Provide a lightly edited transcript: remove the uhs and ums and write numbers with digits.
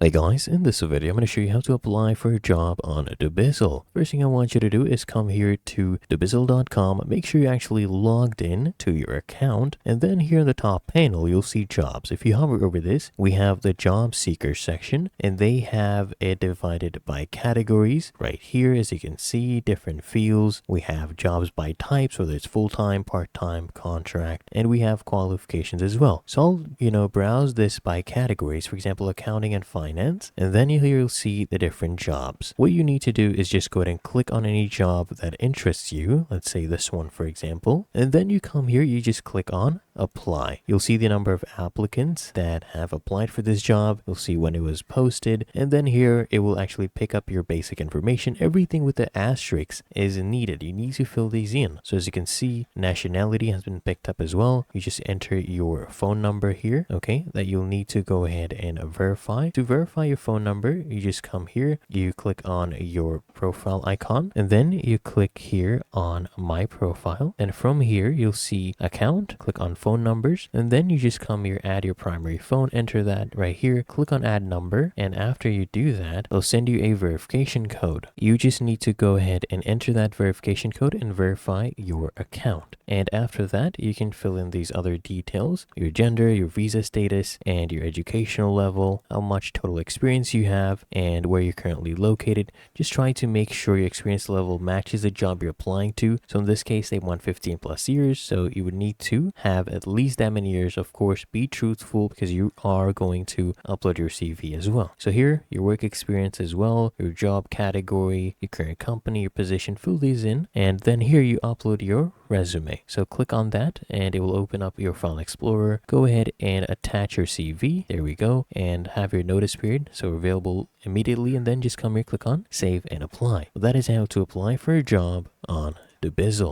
Hey guys, in this video I'm going to show you how to apply for a job on dubizzle. First thing I want you to do is come here to dubizzle.com, make sure you're actually logged in to your account, and then here in the top panel you'll see jobs. If you hover over this, we have the job seeker section, and they have it divided by categories. Right here, as you can see, different fields. We have jobs by types, whether it's full-time, part-time, contract, and we have qualifications as well. So I'll, browse this by categories, for example, accounting and finance. And then you'll see the different jobs. What you need to do is just go ahead and click on any job that interests you. Let's say this one, for example. And then you come here, you just click on apply. You'll see the number of applicants that have applied for this job. You'll see when it was posted. And then here, it will actually pick up your basic information. Everything with the asterisks is needed. You need to fill these in. So as you can see, nationality has been picked up as well. You just enter your phone number here, okay, that you'll need to go ahead and verify. To verify your phone number, you just come here, you click on your profile icon, and then you click here on my profile. And from here, you'll see account, click on phone numbers, and then you just come here, add your primary phone, enter that right here, click on add number. And after you do that, they'll send you a verification code. You just need to go ahead and enter that verification code and verify your account. And after that, you can fill in these other details, your gender, your visa status, and your educational level, how much total experience you have, and where you're currently located. Just try to make sure your experience level matches the job you're applying to. So in this case, they want 15 plus years, so you would need to have at least that many years. Of course, be truthful because you are going to upload your CV as well. So here, your work experience as well, your job category, your current company, your position, fill these in, and then here you upload your resume. So click on that and it will open up your file explorer. Go ahead and attach your CV. There we go. And have your notice period, so available immediately, and then just come here, click on save and apply. Well, that is how to apply for a job on dubizzle.